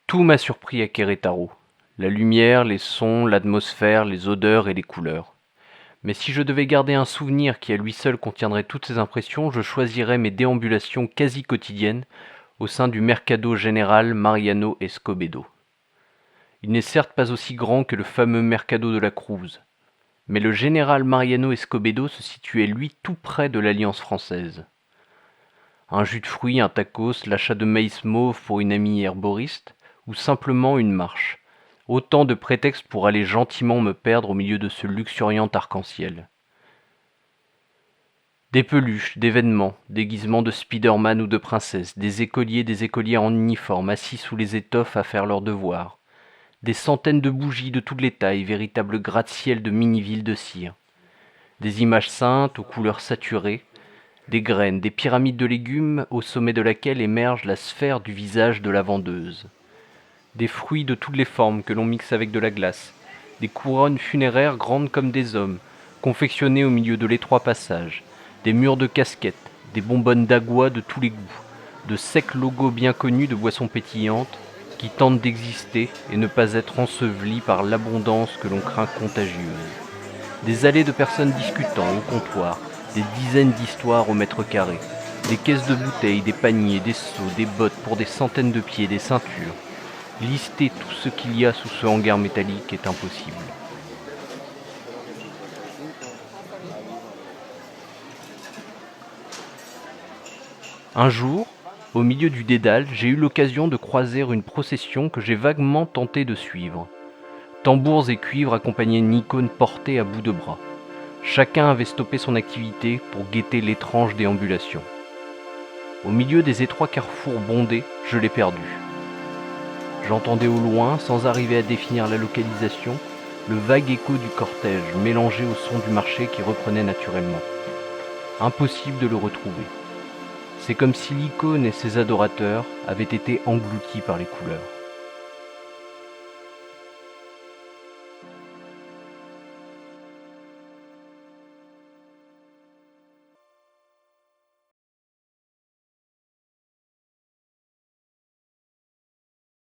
Tout m'a surpris à Querétaro. La lumière, les sons, l'atmosphère, les odeurs et les couleurs. Mais si je devais garder un souvenir qui à lui seul contiendrait toutes ces impressions, je choisirais mes déambulations quasi quotidiennes au sein du Mercado Général Mariano Escobedo. Il n'est certes pas aussi grand que le fameux Mercado de la Cruz, mais le Général Mariano Escobedo se situait lui tout près de l'Alliance française. Un jus de fruits, un tacos, l'achat de maïs mauve pour une amie herboriste, ou simplement une marche. Autant de prétextes pour aller gentiment me perdre au milieu de ce luxuriant arc-en-ciel. Des peluches, d'événements, déguisements de Spider-Man ou de princesse, des écoliers en uniforme assis sous les étoffes à faire leurs devoirs. Des centaines de bougies de toutes les tailles, véritables gratte-ciel de mini-villes de cire. Des images saintes aux couleurs saturées, des graines, des pyramides de légumes au sommet de laquelle émerge la sphère du visage de la vendeuse. Des fruits de toutes les formes que l'on mixe avec de la glace, des couronnes funéraires grandes comme des hommes, confectionnées au milieu de l'étroit passage, des murs de casquettes, des bonbonnes d'agua de tous les goûts, de secs logos bien connus de boissons pétillantes qui tentent d'exister et ne pas être ensevelis par l'abondance que l'on craint contagieuse. Des allées de personnes discutant au comptoir, des dizaines d'histoires au mètre carré, des caisses de bouteilles, des paniers, des seaux, des bottes pour des centaines de pieds, des ceintures. Lister tout ce qu'il y a sous ce hangar métallique est impossible. Un jour, au milieu du dédale, j'ai eu l'occasion de croiser une procession que j'ai vaguement tenté de suivre. Tambours et cuivres accompagnaient une icône portée à bout de bras. Chacun avait stoppé son activité pour guetter l'étrange déambulation. Au milieu des étroits carrefours bondés, je l'ai perdu. J'entendais au loin, sans arriver à définir la localisation, le vague écho du cortège mélangé au son du marché qui reprenait naturellement. Impossible de le retrouver. C'est comme si l'icône et ses adorateurs avaient été engloutis par les couleurs.